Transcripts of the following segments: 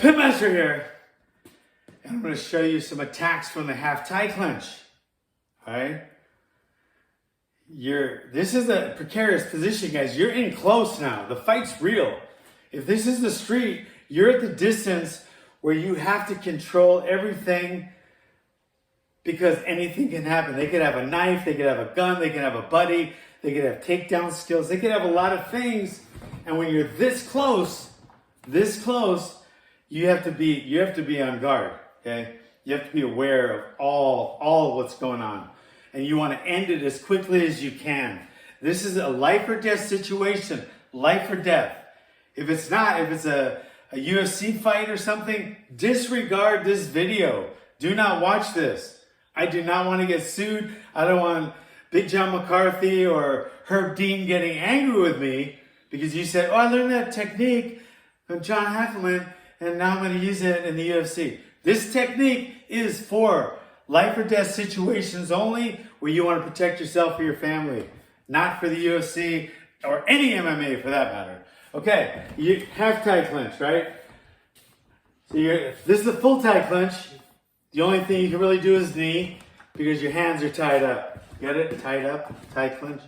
Pitmaster here, and I'm going to show you some attacks from the half tie clinch. All right, this is a precarious position, guys. You're in close now. The fight's real. If this is the street, you're at the distance where you have to control everything because anything can happen. They could have a knife, they could have a gun, they could have a buddy, they could have takedown skills, they could have a lot of things. And when you're this close, you have to be on guard. Okay, you have to be aware of all of what's going on, and you want to end it as quickly as you can. This is a life or death situation, life or death. If it's a UFC fight or something, disregard this video. Do not watch this. I do not want to get sued. I don't want Big John McCarthy or Herb Dean getting angry with me because you said, oh, I learned that technique from John Hackleman and now I'm going to use it in the UFC. This technique is for life or death situations only where you want to protect yourself or your family, not for the UFC or any MMA for that matter. Okay, you half tie clinch, right? So this is a full tie clinch. The only thing you can really do is knee because your hands are tied up. Get it? Tied up, tie clinch.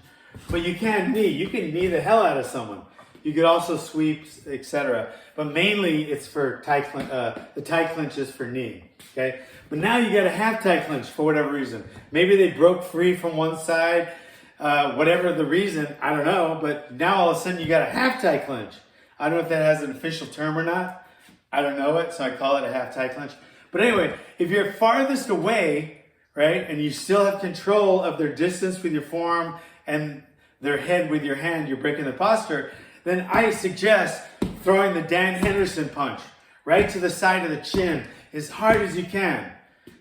But you can knee. You can knee the hell out of someone. You could also sweep, etc. But mainly it's for tie clinch. The tie clinch is for knee. Okay. But now you got a half tie clinch for whatever reason. Maybe they broke free from one side. Whatever the reason, I don't know. But now all of a sudden you got a half tie clinch. I don't know if that has an official term or not. I don't know it, so I call it a half tie clinch. But anyway, if you're farthest away, right, and you still have control of their distance with your forearm and their head with your hand, you're breaking the posture, then I suggest throwing the Dan Henderson punch right to the side of the chin as hard as you can.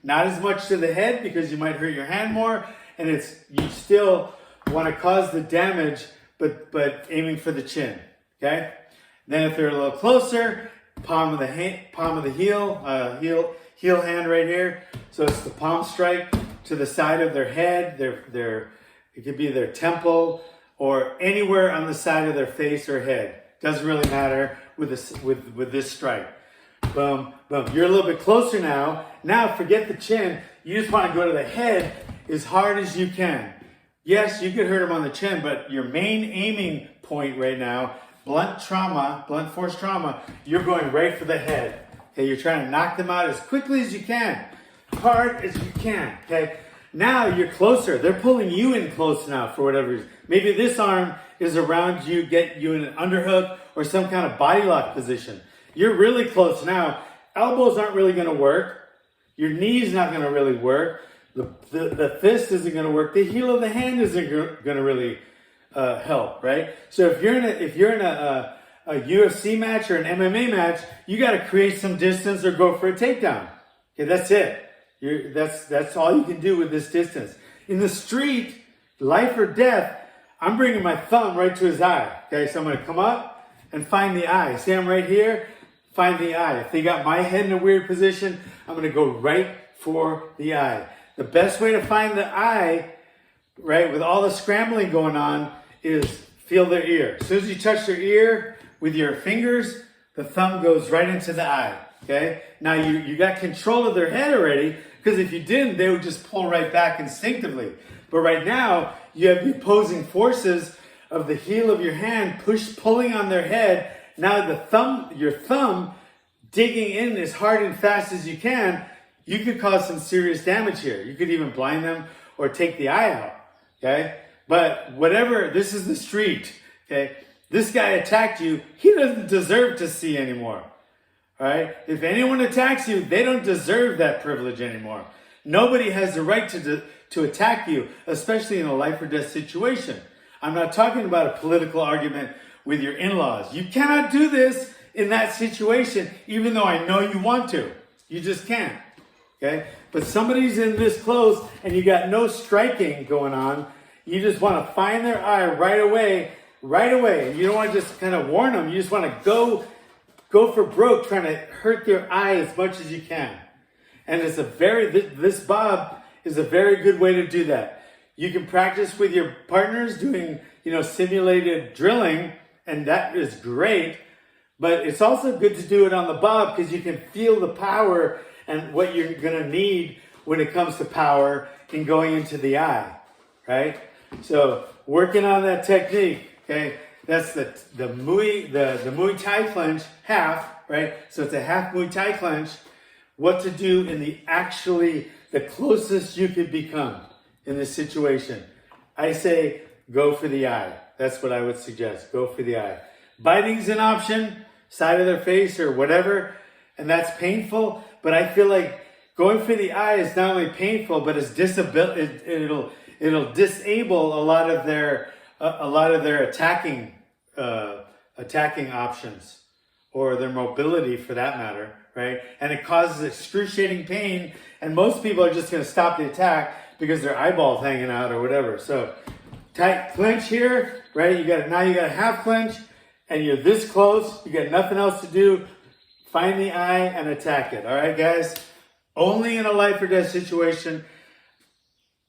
Not as much to the head because you might hurt your hand more, and you still want to cause the damage, but aiming for the chin, okay? Then if they're a little closer, palm of the heel hand right here. So it's the palm strike to the side of their head. It could be their temple or anywhere on the side of their face or head. Doesn't really matter with this strike. Boom, boom. You're a little bit closer now. Now forget the chin. You just want to go to the head as hard as you can. Yes, you could hurt them on the chin, but your main aiming point right now, blunt force trauma, you're going right for the head. Okay, you're trying to knock them out as quickly as you can, hard as you can. Okay, now you're closer. They're pulling you in close now for whatever reason. Maybe this arm is around you, get you in an underhook or some kind of body lock position. You're really close now. Elbows aren't really going to work. Your knee's not going to really work. The fist isn't going to work. The heel of the hand isn't going to really help, right? So if you're in a UFC match or an MMA match, you got to create some distance or go for a takedown. Okay, that's it. That's all you can do with this distance. In the street, life or death, I'm bringing my thumb right to his eye. Okay, so I'm going to come up and find the eye. See, I'm right here. Find the eye. If they got my head in a weird position, I'm going to go right for the eye. The best way to find the eye, right, with all the scrambling going on, is feel their ear. As soon as you touch their ear with your fingers, the thumb goes right into the eye, okay? Now you got control of their head already, because if you didn't, they would just pull right back instinctively. But right now, you have the opposing forces of the heel of your hand pulling on their head. Now your thumb digging in as hard and fast as you can, you could cause some serious damage here. You could even blind them or take the eye out, okay? But whatever, this is the street, okay? This guy attacked you, he doesn't deserve to see anymore, all right? If anyone attacks you, they don't deserve that privilege anymore. Nobody has the right to attack you, especially in a life or death situation. I'm not talking about a political argument with your in-laws. You cannot do this in that situation, even though I know you want to. You just can't, okay? But somebody's in this close and you got no striking going on. You just want to find their eye right away. You don't want to just kind of warn them. You just want to go for broke, trying to hurt their eye as much as you can. And it's this bob is a very good way to do that. You can practice with your partners doing, simulated drilling, and that is great. But it's also good to do it on the bob because you can feel the power and what you're going to need when it comes to power in going into the eye, right? So working on that technique, okay? That's the Muay Thai clinch half, right? So it's a half Muay Thai clinch. What to do in the closest you could become in this situation. I say go for the eye. That's what I would suggest. Go for the eye. Biting's an option, side of their face or whatever, and that's painful. But I feel like going for the eye is not only painful, but it's it'll disable a lot of their attacking options or their mobility for that matter, right? And it causes excruciating pain, and most people are just going to stop the attack because their eyeball's hanging out or whatever. So tight clinch here, right? You got a half clinch, and you're this close. You got nothing else to do. Find the eye and attack it. All right, guys. Only in a life or death situation.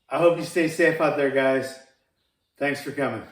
I hope you stay safe out there, guys. Thanks for coming.